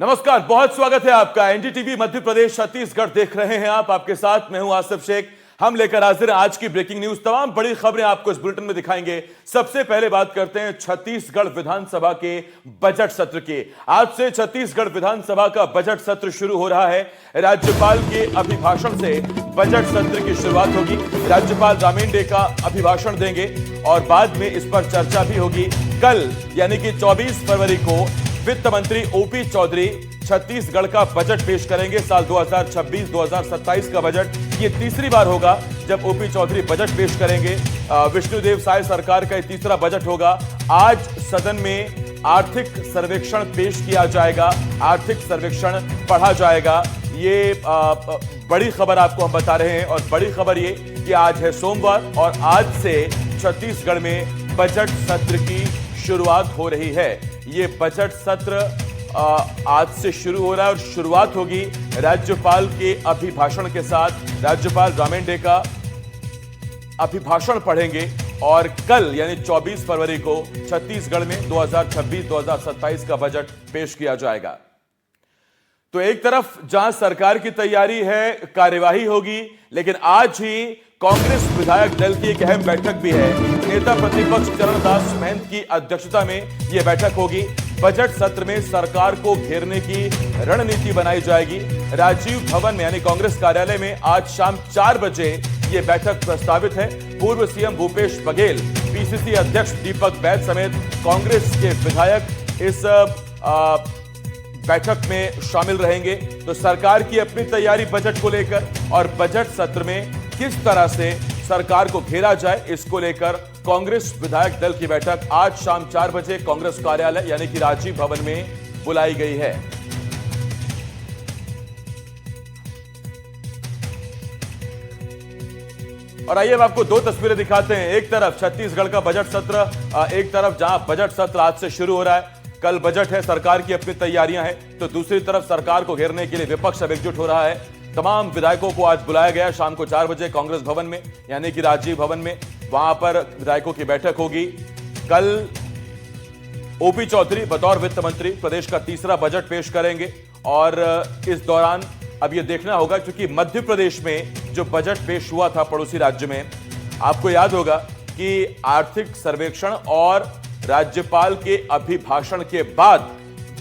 नमस्कार, बहुत स्वागत है आपका। एनडीटीवी मध्य प्रदेश छत्तीसगढ़ देख रहे हैं आप। आपके साथ मैं हूं आसिफ शेख। हम लेकर हाजिर हैं आज की ब्रेकिंग न्यूज। तमाम बड़ी खबरें आपको इस बुलेटिन में दिखाएंगे। सबसे पहले बात करते हैं छत्तीसगढ़ विधानसभा के बजट सत्र की। आज से छत्तीसगढ़ विधानसभा का बजट सत्र शुरू हो रहा है। राज्यपाल के अभिभाषण से बजट सत्र की शुरुआत होगी। राज्यपाल रामेंडे का अभिभाषण देंगे और बाद में इस पर चर्चा भी होगी। कल यानी कि 24 फरवरी को वित्त मंत्री ओपी चौधरी छत्तीसगढ़ का बजट पेश करेंगे। साल 2026-2027 का बजट ये तीसरी बार होगा जब ओपी चौधरी बजट पेश करेंगे। विष्णुदेव साय सरकार का ये तीसरा बजट होगा। आज सदन में आर्थिक सर्वेक्षण पेश किया जाएगा, आर्थिक सर्वेक्षण पढ़ा जाएगा। ये बड़ी खबर आपको हम बता रहे हैं और बड़ी खबर ये कि आज है सोमवार और आज से छत्तीसगढ़ में बजट सत्र की शुरुआत हो रही है। ये बजट सत्र आज से शुरू हो रहा है और शुरुआत होगी राज्यपाल के अभिभाषण के साथ। राज्यपाल रामेंडे का अभिभाषण पढ़ेंगे और कल यानी 24 फरवरी को छत्तीसगढ़ में 2026-2027 का बजट पेश किया जाएगा। तो एक तरफ जहां सरकार की तैयारी है, कार्यवाही होगी, लेकिन आज ही कांग्रेस विधायक दल की एक अहम बैठक भी है। नेता प्रतिपक्ष चरणदास महंत की अध्यक्षता में यह बैठक होगी। बजट सत्र में सरकार को घेरने की रणनीति बनाई जाएगी। राजीव भवन में यानी कांग्रेस कार्यालय में आज शाम 4 बजे यह बैठक प्रस्तावित है। पूर्व सीएम भूपेश बघेल, पीसीसी अध्यक्ष दीपक बैद समेत कांग्रेस के विधायक इस बैठक में शामिल रहेंगे। तो सरकार की अपनी तैयारी बजट को लेकर और बजट सत्र में किस तरह से सरकार को घेरा जाए, इसको लेकर कांग्रेस विधायक दल की बैठक आज शाम 4 बजे कांग्रेस कार्यालय यानी कि राजीव भवन में बुलाई गई है। और आइए अब आपको दो तस्वीरें दिखाते हैं। एक तरफ छत्तीसगढ़ का बजट सत्र, एक तरफ जहां बजट सत्र आज से शुरू हो रहा है, कल बजट है, सरकार की अपनी तैयारियां हैं, तो दूसरी तरफ सरकार को घेरने के लिए विपक्ष अब एकजुट हो रहा है। तमाम विधायकों को आज बुलाया गया शाम को 4 बजे कांग्रेस भवन में यानी कि राजीव भवन में। वहां पर विधायकों की बैठक होगी। कल ओपी चौधरी बतौर वित्त मंत्री प्रदेश का तीसरा बजट पेश करेंगे और इस दौरान अब यह देखना होगा, क्योंकि मध्य प्रदेश में जो बजट पेश हुआ था पड़ोसी राज्य में, आपको याद होगा कि आर्थिक सर्वेक्षण और राज्यपाल के अभिभाषण के बाद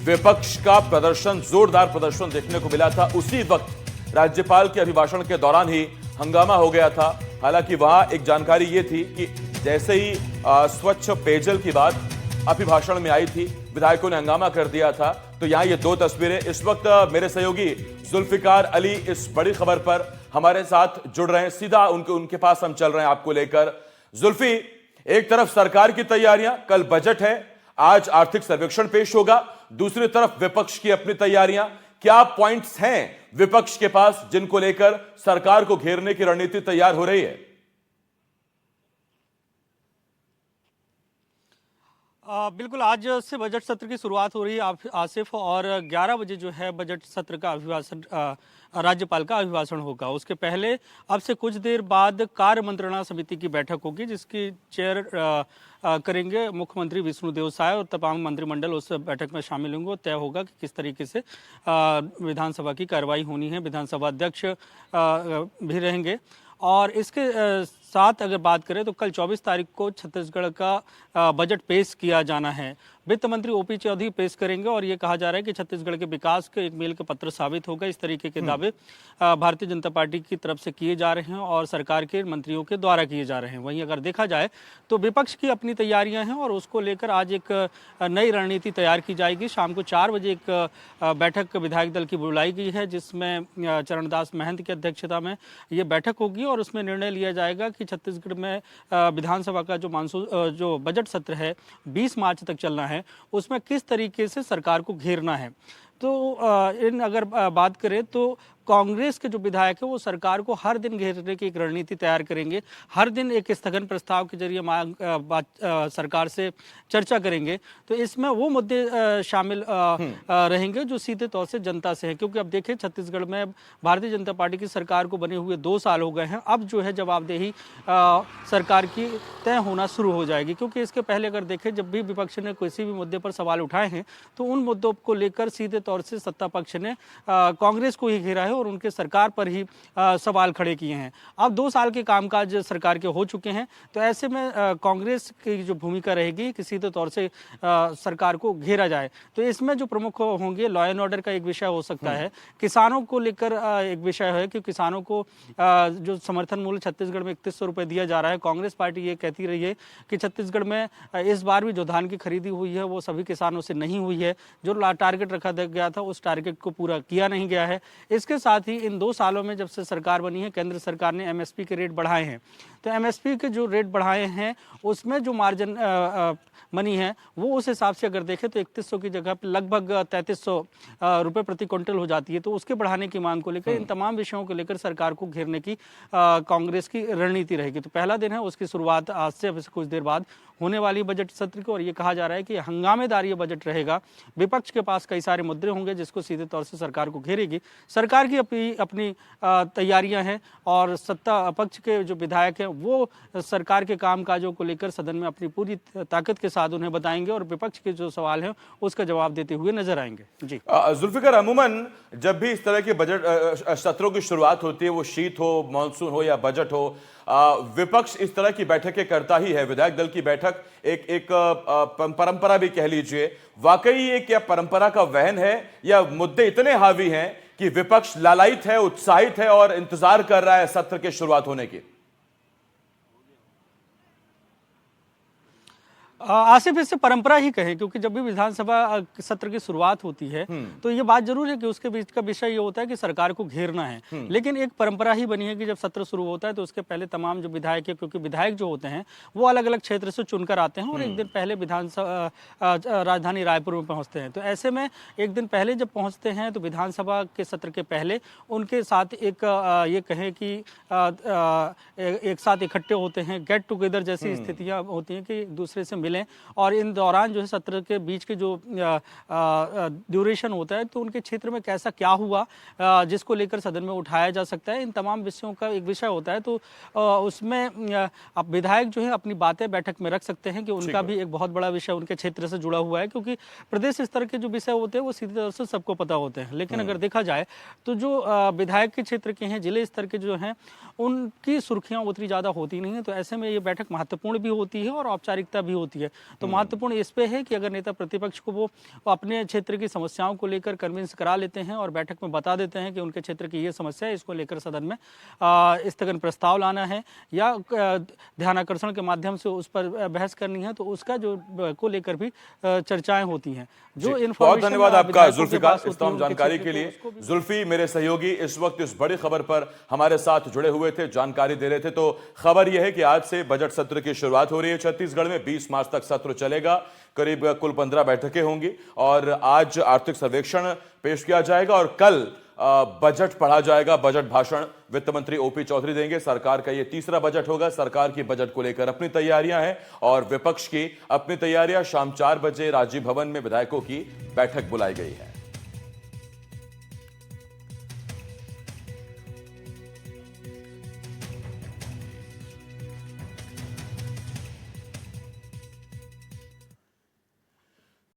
विपक्ष का प्रदर्शन, जोरदार प्रदर्शन देखने को मिला था। उसी वक्त राज्यपाल के अभिभाषण के दौरान ही हंगामा हो गया था। हालांकि वहां एक जानकारी यह थी कि जैसे ही स्वच्छ पेयजल की बात अभिभाषण में आई थी, विधायकों ने हंगामा कर दिया था। तो यहां ये दो तस्वीरें। इस वक्त मेरे सहयोगी जुल्फिकार अली इस बड़ी खबर पर हमारे साथ जुड़ रहे हैं। सीधा उनके पास हम चल रहे हैं आपको लेकर। जुल्फी, एक तरफ सरकार की तैयारियां, कल बजट है, आज आर्थिक सर्वेक्षण पेश होगा, दूसरी तरफ विपक्ष की अपनी तैयारियां। क्या पॉइंट्स हैं विपक्ष के पास जिनको लेकर सरकार को घेरने की रणनीति तैयार हो रही है? बिल्कुल, आज से बजट सत्र की शुरुआत हो रही है आसिफ, और 11 बजे जो है बजट सत्र का अभिभाषण, राज्यपाल का अभिभाषण होगा। उसके पहले अब से कुछ देर बाद कार्य मंत्रणा समिति की बैठक होगी, जिसकी चेयर करेंगे मुख्यमंत्री विष्णुदेव साय और तमाम मंत्रिमंडल उस बैठक में शामिल होंगे। तय होगा कि किस तरीके से विधानसभा की कार्रवाई होनी है। विधानसभा अध्यक्ष भी रहेंगे। और इसके साथ अगर बात करें तो कल 24 तारीख को छत्तीसगढ़ का बजट पेश किया जाना है। वित्त मंत्री ओपी चौधरी पेश करेंगे और ये कहा जा रहा है कि छत्तीसगढ़ के विकास के एक मील का पत्र साबित होगा। इस तरीके के दावे भारतीय जनता पार्टी की तरफ से किए जा रहे हैं और सरकार के मंत्रियों के द्वारा किए जा रहे हैं। वहीं अगर देखा जाए तो विपक्ष की अपनी तैयारियां हैं और उसको लेकर आज एक नई रणनीति तैयार की जाएगी। शाम को 4 बजे एक बैठक विधायक दल की बुलाई गई है, जिसमें चरणदास महंत की अध्यक्षता में ये बैठक होगी और उसमें निर्णय लिया जाएगा कि छत्तीसगढ़ में विधानसभा का जो बजट सत्र है 20 मार्च तक चलना है, उसमें किस तरीके से सरकार को घेरना है। तो अगर बात करें तो कांग्रेस के जो विधायक है वो सरकार को हर दिन घेरने की एक रणनीति तैयार करेंगे, हर दिन एक स्थगन प्रस्ताव के जरिए सरकार से चर्चा करेंगे। तो इसमें वो मुद्दे शामिल रहेंगे जो सीधे तौर से जनता से हैं, क्योंकि अब देखिए छत्तीसगढ़ में भारतीय जनता पार्टी की सरकार को बने हुए 2 साल हो गए हैं। अब जो है जवाबदेही सरकार की तय होना शुरू हो जाएगी, क्योंकि इसके पहले अगर देखें जब भी विपक्ष ने किसी भी मुद्दे पर सवाल उठाए हैं तो उन मुद्दों को लेकर सीधे तौर से सत्ता पक्ष ने कांग्रेस को ही घेरा है और उनके सरकार पर ही सवाल खड़े किए हैं। अब 2 साल के कामकाज सरकार के हो चुके हैं, तो ऐसे में कांग्रेस की जो भूमिका रहेगी कि सीधे तौर से सरकार को घेरा जाए। तो इसमें जो प्रमुख होंगे, लॉ एंड ऑर्डर का एक विषय हो सकता है, किसानों को लेकर एक विषय है कि किसानों को जो समर्थन मूल्य छत्तीसगढ़ में 3100 रुपये दिया जा रहा है। कांग्रेस पार्टी ये कहती रही है कि छत्तीसगढ़ में इस बार भी जो धान की खरीदी हुई है वो सभी किसानों से नहीं हुई है, जो टारगेट रखा गया था उस टारगेट को पूरा किया नहीं गया है। इसके साथ ही इन 2 सालों में जब से सरकार बनी है, केंद्र सरकार ने एमएसपी के रेट बढ़ाए हैं। तो एमएसपी के जो रेट बढ़ाए हैं उसमें जो मार्जिन मनी है वो उस हिसाब से अगर देखें तो 3100 की जगह पर लगभग 3300 रुपये प्रति क्विंटल हो जाती है। तो उसके बढ़ाने की मांग को लेकर इन तमाम विषयों को लेकर सरकार को घेरने की कांग्रेस की रणनीति रहेगी। तो पहला दिन है, उसकी शुरुआत आज से कुछ देर बाद होने वाली बजट सत्र को, और ये कहा जा रहा है कि हंगामेदार ये बजट रहेगा। विपक्ष के पास कई सारे मुद्दे होंगे जिसको सीधे तौर से सरकार को घेरेगी। सरकार की अपनी तैयारियां हैं और सत्ता पक्ष के जो विधायक हैं वो सरकार के कामकाजों को लेकर सदन में अपनी पूरी ताकत के साथ उन्हें बताएंगे और विपक्ष के जो सवाल हैं उसका जवाब देते हुए नजर आएंगे। जी जुल्फिकार, अमूमन जब भी इस तरह के बजट सत्रों की शुरुआत होती है, वो शीत हो, मानसून हो या बजट हो, विपक्ष इस तरह की बैठकें करता ही है। विधायक दल की बैठक एक परंपरा भी कह लीजिए। वाकई ये क्या परंपरा का वहन है या मुद्दे इतने हावी हैं कि विपक्ष लालायित है, उत्साहित है और इंतजार कर रहा है सत्र के शुरुआत होने की? आसिफ इससे परंपरा ही कहें, क्योंकि जब भी विधानसभा सत्र की शुरुआत होती है तो ये बात जरूर है कि उसके बीच का विषय ये होता है कि सरकार को घेरना है। लेकिन एक परंपरा ही बनी है कि जब सत्र शुरू होता है तो उसके पहले तमाम जो विधायक है, क्योंकि विधायक जो होते हैं वो अलग अलग क्षेत्र से चुनकर आते हैं और एक दिन पहले विधानसभा राजधानी रायपुर में पहुंचते हैं। तो ऐसे में एक दिन पहले जब पहुंचते हैं तो विधानसभा के सत्र के पहले उनके साथ एक ये कहें कि एक साथ इकट्ठे होते हैं, गेट टुगेदर जैसी स्थितियां होती हैं कि एक दूसरे से मिलें। और इन दौरान जो है सत्र के बीच के जो ड्यूरेशन होता है तो उनके क्षेत्र में कैसा क्या हुआ जिसको लेकर सदन में उठाया जा सकता है, इन तमाम विषयों का एक विषय होता है। तो उसमें अब विधायक जो है अपनी बातें बैठक में रख सकते हैं कि उनका भी एक बहुत बड़ा विषय उनके क्षेत्र से जुड़ा हुआ है, क्योंकि प्रदेश स्तर के जो विषय होते हैं वो सीधे तौर से सबको पता होते हैं। लेकिन अगर देखा जाए तो जो विधायक के क्षेत्र के हैं, जिले स्तर के जो हैं, उनकी सुर्खियां उतनी ज्यादा होती नहीं है। तो ऐसे में ये बैठक महत्वपूर्ण भी होती है और औपचारिकता भी होती है। तो महत्वपूर्ण इस पे है कि अगर नेता प्रतिपक्ष को वो अपने क्षेत्र की समस्याओं को लेकर कन्विंस करा लेते हैं और बैठक में बता देते हैं कि उनके क्षेत्र की ये समस्या है, इसको लेकर सदन में स्थगन प्रस्ताव लाना है या ध्यानाकर्षण के माध्यम से उस पर बहस करनी है, तो उसका जो को लेकर भी चर्चाएं होती हैं। जो बहुत धन्यवाद आपका जुल्फिकार इस तमाम जानकारी के लिए। जुल्फी मेरे सहयोगी इस वक्त इस बड़ी खबर पर हमारे साथ जुड़े हुए थे, जानकारी दे रहे थे। तो खबर यह है कि आज से बजट सत्र की शुरुआत हो रही है छत्तीसगढ़ में। 20 मार्च तक सत्र चलेगा, करीब कुल 15 बैठकें होंगी और आज आर्थिक सर्वेक्षण पेश किया जाएगा और कल बजट पढ़ा जाएगा। बजट भाषण वित्त मंत्री ओपी चौधरी देंगे। सरकार का यह तीसरा बजट होगा। सरकार की बजट को लेकर अपनी तैयारियां हैं और विपक्ष की अपनी तैयारियां। शाम 4 बजे राजीव भवन में विधायकों की बैठक बुलाई गई है।